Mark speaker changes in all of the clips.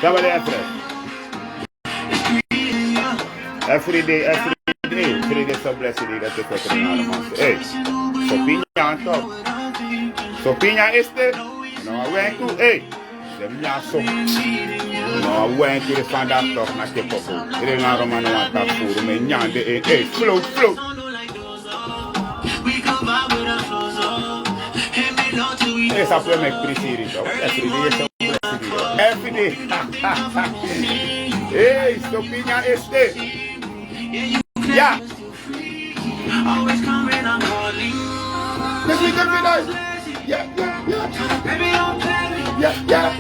Speaker 1: Family and friends. Every day, so blessed that you put in all months. Hey, so piña on top. So piña este, no, I went to, hey, the minya so. No, I went to the standard top, na ke popo. Ire na Roma no want tap food, me nyande, hey, float. Hey, ça peut make pretty serious, every day. Hey, so piña este. Yeah. Always coming on calling. This week every night. Yeah. Baby, don't tell me. Yeah.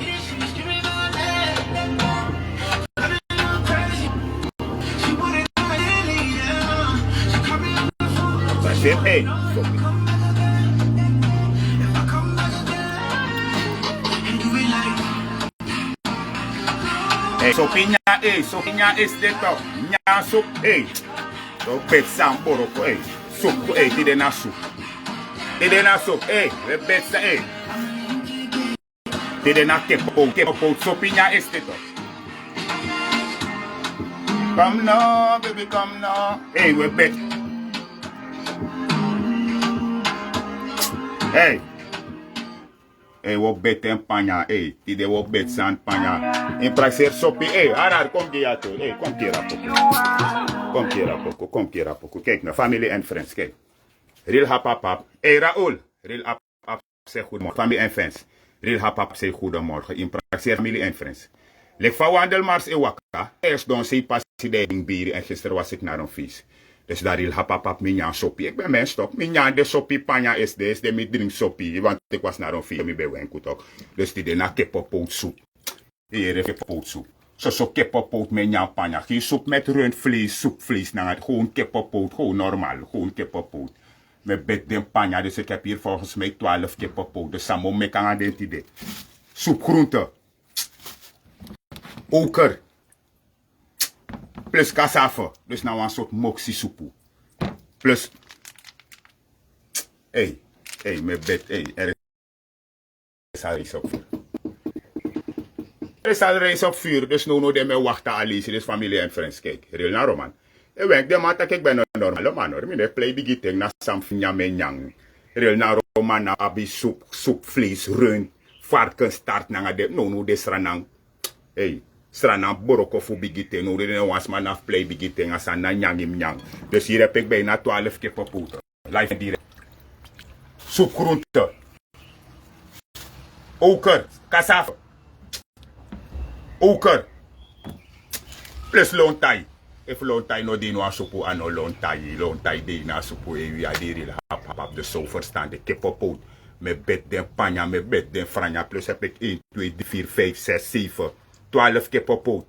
Speaker 1: That's it, hey. Hey, so piña is the top. Nya soup, hey. So bet sam boroko, hey. Soup, hey, did na soup. Hey, we bet sa, hey. Did na kepo, so piña is the top. Come now, baby, come now. Hey, we bet. Hey. Hey, we bet en paña, hey. Did we bet san paña. In praxer sopi, hey, arar, kom die ato. Hey, kom kera poco. Kijk naar family and friends, kijk. Real hap. Hey, Raoul. Real hap, zeg goedemorgen. Family and friends. Real hap, zeg goedemorgen. In praxer family and friends. Lek van wandelmars e waka. Eerst dan zei passie de ding bieren en gisteren was ik naar een feest. Dus daar real hap, minjan sopi. Ik ben mens toch. Minjan de sopi panja is de mi drink sopi. Want ik was naar een feest. Mi ben wenku toch. Dus die de na kippenpoot soep. Hier heeft kippenpoot soep. Zo kippenpoot met jouw panja. Geen soep met rundvlees, soepvlees. Gewoon kippenpoot, gewoon normaal. Gewoon kippenpoot. Met bed den panja. Dus ik heb hier volgens mij 12 kippenpoot. Dus samen met aan dit idee. Soepgroente. Oker. Plus cassave. Dus nou een soort moxie soepoe. Plus. Hey, met bed. Hey, er is al iets op. Er is al reis op vuur, dus nu de me wachten Alice, dus familie en friends. Kijk, real naar Roman. En wenk de man dat ik ben een normale man hoor. Ik play die giting na samfinja men yang. Real naar Roman, na abi soep, vlees, reun, varken start na de nu de stranang. Hey, stranang boroko fu bigiting. Nu de was man af play bigiting as aan nyang im nyang. Dus hier heb ik bijna 12 keer popoten. Live direct. Soepgroente. Oker, cassave. Oker. Plus lontai. If lontai no di no asupu ano lontai di na asupu e wi adiri hap de so verstaan de kippenpoot. Met bed den panja, met bed den franja. Plus heb ik 1, 2, 3, 4, 5, 6, 7, 12 kippenpoot.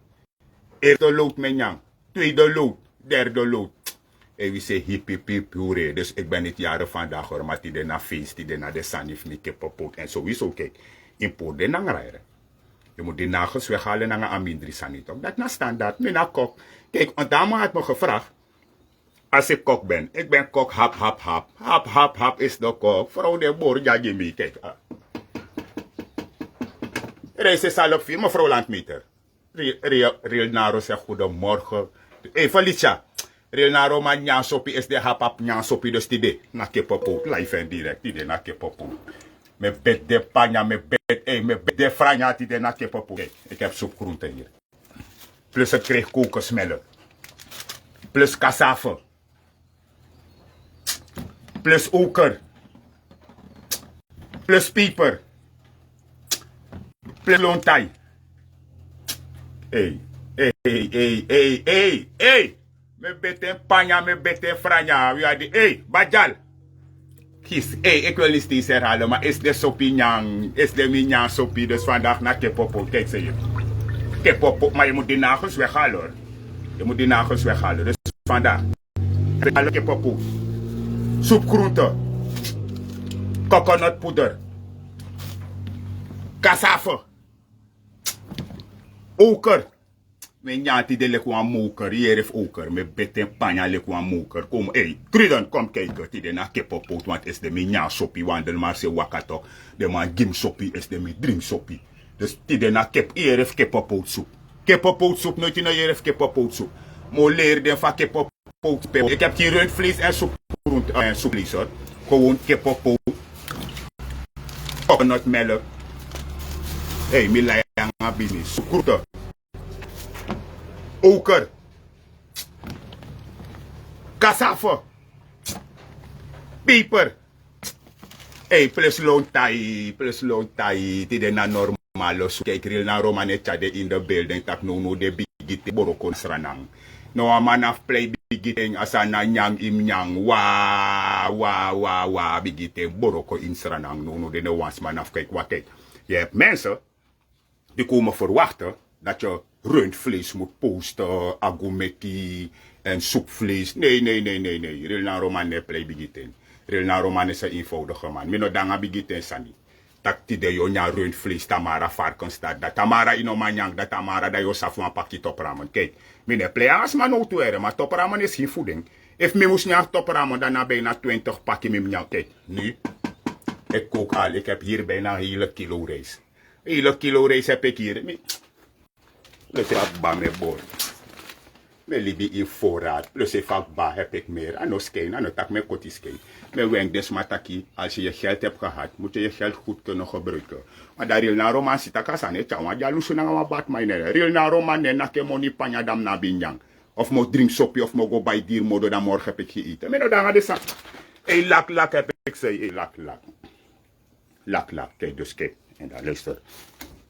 Speaker 1: Eerste lood menjang. Tweede lood. Derde lood. En we zeggen hip hoere. Dus ik ben niet jaren vandaag hoor. Maar die na feest, die na de sanif mi kippenpoot. En sowieso kijk. Import den rijden. Je moet die nagels weghalen naar een amindri sanitok. Dat is standaard. Mijn kok. Kijk, een dame had me gevraagd. Als ik kok ben. Ik ben kok, hap. Hap is de kok. Vrouw de boer, ja, je mee. Kijk. Reis is al op 4, mevrouw Landmeter. Real Naro zegt goedemorgen. Felicia. Real Naro, maar Nyansopi is de hap Nyansopi. Dus die de. Na kippenpoot. Live en direct. Die de na kippenpoot. Met bed de panja, met bed de franja die de na kippenpoot. Kijk, ik heb soepgroente hier. Plus ik kreeg kokosmelk. Plus cassave. Plus oker. Plus pieper. Plus lontai. Hey. Met bed de panja, met bed de franja. Hey, bajal. Ik wil niet steeds herhalen, maar is de soppie nyang, is de minyan soppie, dus vandaag naar kippopo. Kijk, zeg je. Kippopo, maar je moet die nagels weghalen hoor. Je moet die nagels weghalen, dus vandaag. Kippopo. Soepgroente. Coconutpoeder. Cassave. Oker. Mijn janti de lekwa moker, hier heeft oker. Met beten panja lekwa moker. Kom, hey, Kruden, kom kijken. Die de na kippenpoot, want is de mijn soppie wandel maar se wakato. De man gim soppie is de mijn drink soppie. Dus die na kip, hier heeft kippenpootsoep. Kippenpootsoep, nooit in hier heeft kippenpootsoep. Mo leer den van kippenpoot. Ik heb hier rundvlees en soepvlees hoor. Gewoon kippenpoot. Coconutmelk. Hey, mi layang business. Soekroute. Oker. Cassave. Peper. Hey, plus loontai. Die na normaal. Kijk, real na romanetja de in de building. Tak no de bigite borokon sranang. No a man af play bigite asana nyang im nyang. Wa bigite boroko in sranang. No de wans man af kijk wat kijk. Je hebt mensen die komen verwachten dat je rundvlees moet posten, agumeti en soepvlees. Nee. Real na roman ne play bigiten. Real na roman is een eenvoudige man. Mino danga bigiten sani. Tak ti de yo nya rundvlees tamara varkenstad. Dat tamara ino manyang, dat tamara da yo safwan pakje topramen. Kijk, mine play as man outwere, maar topramen is geen voeding. If me moest nya topramen, dan na bijna 20 pakje me mnyang. Kijk, nu, ik kook al, ik heb hier bijna een hele kilo rijst. Hele kilo rijst heb ik hier. Plus ik ba me bord. Me libi in voorraad. Plus ik ba heb ik meer. En nog skeen, en tak me kotis skeen. Me wenk des mataki. Als je je geld hebt gehad, moet je je geld goed kunnen gebruiken. Maar daar real na roman sita kasane. Tjawa, ja lusu na wa bat mijne. Real na roman ne na ke money panya dam na binyang. Of mo drink sopje, of mo go bij dier modo dan morgen heb ik gegeten. Me no dan de sak. Hey, lak heb ik zei. Hey, lak. Kijk, dus kijk. En dan luister.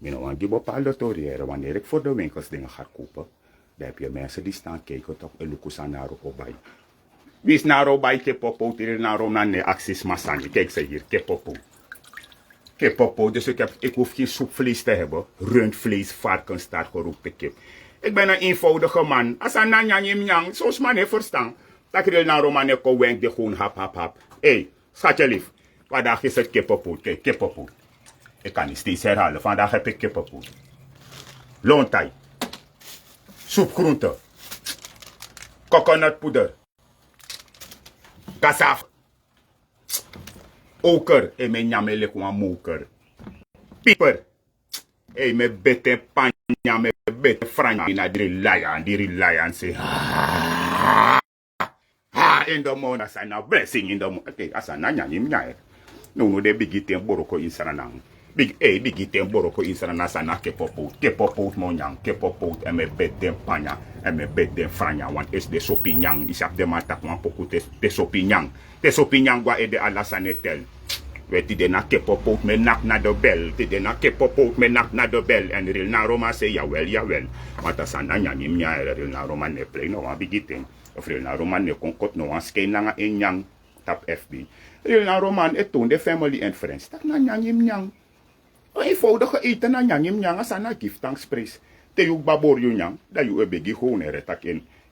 Speaker 1: Ik wil die bepaalde toriëren. Wanneer ik voor de winkels dingen ga kopen, dan heb je mensen die staan kijken tot een lukusa naro bij. Wie is naro bij kepopo? Hier naro na ne acties masani. Kijk ze hier, kepopo. Dus ik hoef geen soepvlees te hebben. Rundvlees, varkensstaart, geroepen kip. Ik ben een eenvoudige man. Als een nanjang, zoals man heeft verstaan. Dat ik naro man ko wenk de gewoon hap. Hey, schatje lief. Vandaag is het kepopo. Kijk, kepopo. Ik kan niet steeds herhalen. Vandaag heb ik kippenpoot. Loontai. Soepgroente. Coconutpoeder. Cassave. Oker. En mijn nyamele kwa moker. Pieper. En mijn bete panya. Mijn bete franja. Die reliant. Say. In the morning. As a blessing in the morning. Okay. As a nanyanyim nyaer. No de bigite boroko in saranang. Big ten boroko insana nasana kepopout monyang, kepopout en me bed den panya, en me bed den franya, want is de sopinyang, isap de matak wan poku te sopinyang. Te sopinyang wa de alasanetel. Weti de na kepopout me nak na de bel, te de na kepopout me nak na de bel, en real na Roma say jawel. Want asana nyanyim nya real na Roma ne play no wan bigiten. Of real na Roma ne konkot no wan skate nanga nyang tap FB. Real na Roma et toon de family and friends, tak na nyanyim nyang. Eenvoudige eten na nyangim nyanga sana give thanks praise. Te juk babor yu nyang, dat yu begi gewoon retak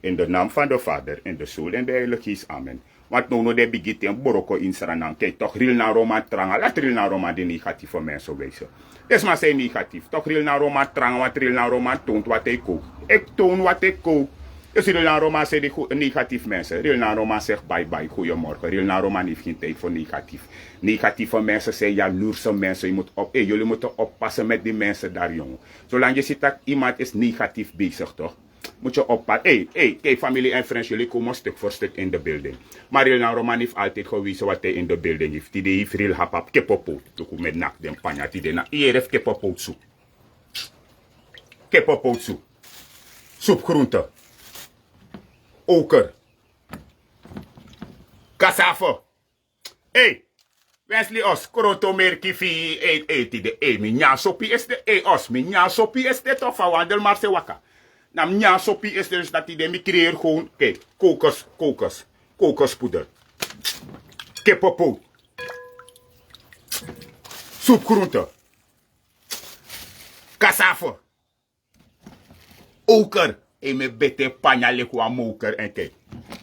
Speaker 1: in de naam van de Vader, en de Zoon en de Heilige Geest. Amen. Want no de begi ten boroko in saranang. Kijk, toch real na Roma tranga. Laat real na Roma de negatieve mensen wezen. Dus maar zijn negatief. Toch real na Roma tranga, wat real na Roma toont wat ik kook. Ik toon wat ik kook. Dus real na Roma zegt de negatief mensen. Real na Roma zegt bye, goeiemorgen. Real na Roma heeft geen tijd voor negatief. Negatieve mensen zijn jaloerse mensen. Jullie moeten oppassen met die mensen daar, jongen. Zolang je ziet dat iemand is negatief bezig, toch? Moet je oppassen. Kijk, familie en friends, jullie komen stuk voor stuk in de building. Maar Real na Roma heeft altijd gewezen wat hij in de building heeft. Die heeft real hap kepopoot. Toen met nak den panja. Hier heeft kepopoot soep. Kepopoot soep. Soepgroente. Oker. Cassave. Hey. Wesley os. Koroto merki fi. Mi nya sopi is de. Os. Mi nya sopi is de toch van wandel maar se waka. Nam nya sopi is dus dat die mi creëer gewoon. Kijk. Kokospoeder. Kippenpoot. Soepgroente. Cassave. Oker. En me bete panya lekwa moker en kijk.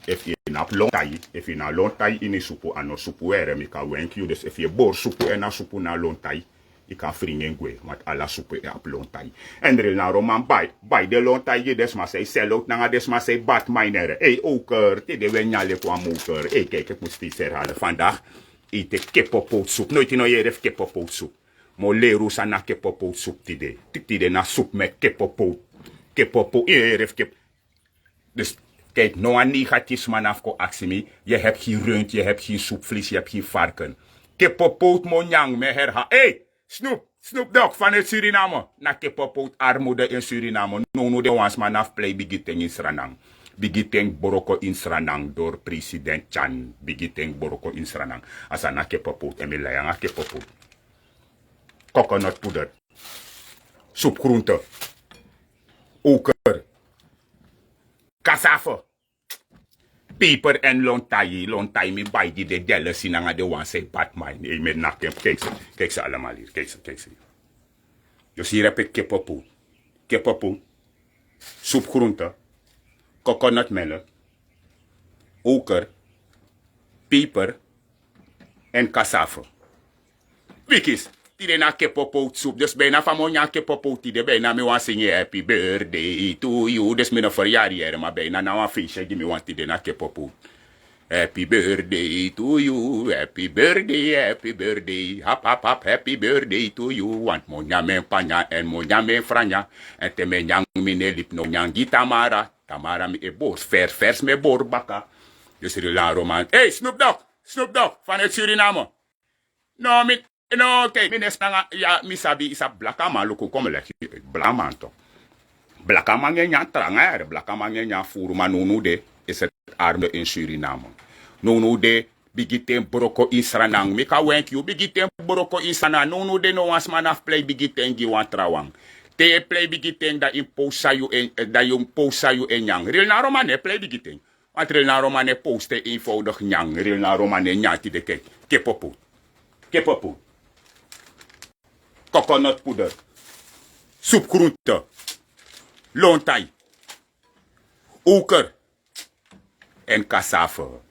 Speaker 1: If je na lontai, if je na lontai in supu ano supu ere mi ka wenk you. Dus if je bor supu en na supu na lontai, je kan vringen gwe, want alla supu e ap lontai. En er na roman bij de lontai je desma say sell out na desma say bat miner. Hey oker, te de wenya lekwa moker. Hey kijk, ik moet steeds herhalen. Vandaag eet ik kippenpootsoep. Nooit in je heeft kippenpootsoep. Mo leru sa na kippopoot soep tide. Tide na soep met kippopoot. Kippopoot, heeft kip. Dus kijk, nou een negatief man afko aksimi. Je hebt geen rund, je hebt geen soepvlees, je hebt geen varken. Kippopoot monjang me herha. Hey, Snoop Dogg vanuit Suriname. Na kippopoot armoede in Suriname. No de wans man af play bigiteng in Sranang. Bigiteng boroko in Sranang door president Chan. Bigiteng boroko in Sranang. Asa na kippopoot en me layang a kippopoot. Coconut poeder. Soepgroente. Oker. Cassave. Peper en lontai. Lontai mi bij die de delle sinanga de wan say Batman. Nee, met nakken. Kijk ze allemaal hier. Kijk ze. Dus hier heb ik kippopoot. Kippopoot. Soepgroente. Coconutmelk. Oker. Peper. En cassave. Wikis. Die na kippopoot soep. Dus bijna van monja kippopoot. Die bijna me wan zingen happy birthday to you. Dus me een verjaardag. Maar bijna na een feestje. Die me wan die na kippopoot. Happy birthday to you. Happy birthday, happy birthday. Hap, hap, hap. Happy birthday to you. Want monja men panya en monja men franja. En te men yang mine lip no nyangi Tamara. Tamara mi e boos. Vers me boor baka. Dus Rila Roman. Hey, Snoop Dogg. Vanuit Suriname. No, kijk, minister, ja, misabi is a blaka man, luku kom lek, blaman toch. Blaka man nyan tranger, blaka man nyan furuma nunu de, is het arme in Suriname. Nunu de, bigiten broko in Sranang, mika wenk you, bigiten broko in Sranang, nunu de no was man af play bigiten giwan trawang. Te play bigiten da imposa you en yang. Real na romane play bigiten. Want real na romane poste eenvoudig nyang, real na romane nyanti de kijk, kippopoot. Coconut poeder. Soepgroente. Lontai. Oker. En cassave.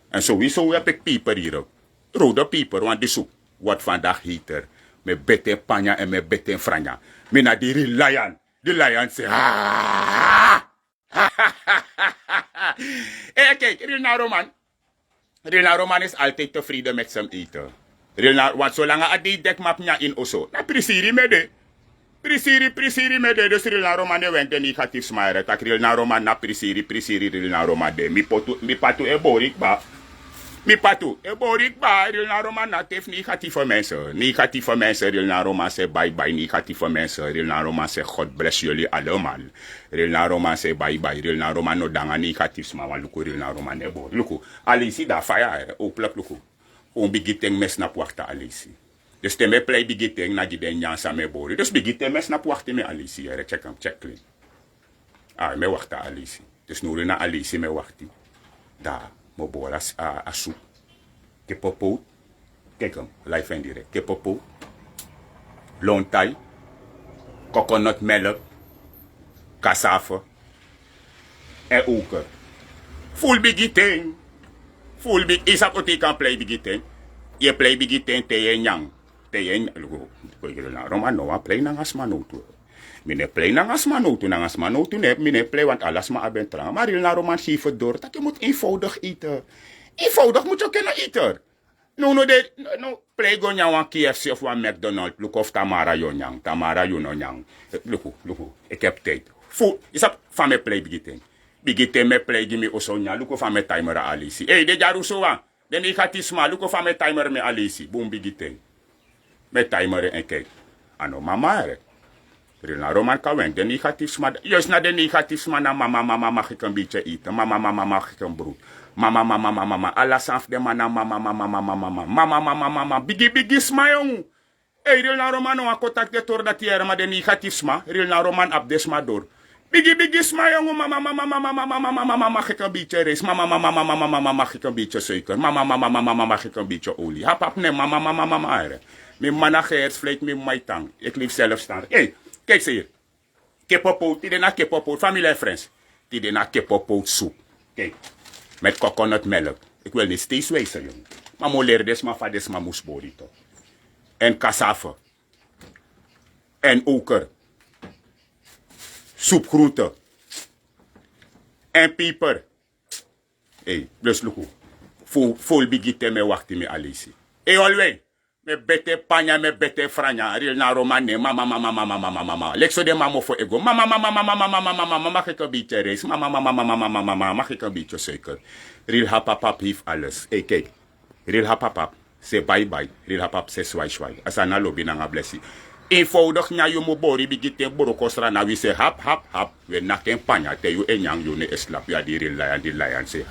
Speaker 1: En sowieso heb ik peper hier ook. Rode peper, want die soep wordt vandaag heter. Met bete panja en met bete franja. Mina die lion. Die lion zegt. Kijk, Rina Roman is altijd tevreden met zijn eten. Want zolang hij die dekmap in osso, na prisiri mede. Prisiri mede. Dus Rina Roman de wente negatief smaren. Tak Rina Roman na prisiri Rina Roman de. Mi patu e borik ba. Rina Roman na tef negatieve mensen. Negatieve mensen, Rina Roman zegt bye. Negatieve mensen, Rina Roman zegt God bless jullie allemaal. Rina Roman zegt bye. Rina Roman no danga negatief smaren. Luku Rina Roman e borik. Luku, alisi da fire. Oplak luku. On bigiteng mes na puakta alisi. Dus te me play bigiteng na giden nyansa me bori. Dus bigiteng mes na puakta me alisi. Check clean. Me wakta alisi. Dus nuri na alisi me wakti. Da, mo boras a soep. Kippopoot. Kijk hem, live en direct. Kippopoot. Lontai. Coconutmelk. Cassave. En oker. Full bigiteng. Full big is up to kan play bigiteng. Je play bigiteng te yen yang. Te yen Roman no play nang asmanotu. Mine play nang asmanotu ne mine play want alles maar abentra. Maar na Roman geef het door dat je moet eenvoudig eten. Eenvoudig moet je kunnen eten. No play go nyang KFC of wan McDonald's. Look of Tamara yo nyang. Tamara yo no nyang. Luku. Ik heb tijd. Full is up van me play bigiteng. Bigite me play gi me osonya. Luko fa me timer a alisi. Hey, de jaru soa. De negatisma. Luko fa me timer me alisi. Boom bigite. Me timer en kijk. Ano mama ere. Rina Roman kawen. De negatisma. Juist na de negatisma na mama mag ik een beetje eten. Mama mag ik een brood. Mama. Alles af de mama. Bigi smayong. Hey, Rina Roman no akotak de tor dat hier. Maar de negatisma. Rina Roman abdesma door. Bigi smayong mama mag ik een beetje rijst. Mama mag ik een beetje suiker. Mama mag ik een beetje olie. Hap nee mama ere. Mijn manageers vleet met mijn tang. Ik lief zelfstandig. Hey, kijk ze hier. Kippopoot, die na kippopoot. Familie en friends. Die na kippopoot soep. Kijk. Met coconutmelk. Ik wil niet steeds wijzen, jongen. Maar mo leer des maar van des maar moesbori toch. En cassave. En oker. Soepgroente. En peper. Hey, dus luku. Vol bigite me wachti me alisi. Hey, alweer. Me bete panya, me bete franya. Real na romane. Mama. Lekso de mamo fo ego. Mama. Mag ik een beetje race. Mama. Mag ik een beetje suiker. Real hapapap heeft alles. Hey, kijk. Real hapapap. Say bye. Real hapap say swai. Asa na lobi na nga blessie. Eenvoudig na yo mo bori bigite boro kostra na we say hap. We na ken panya te you enyang you ne eslap ya di real lion say.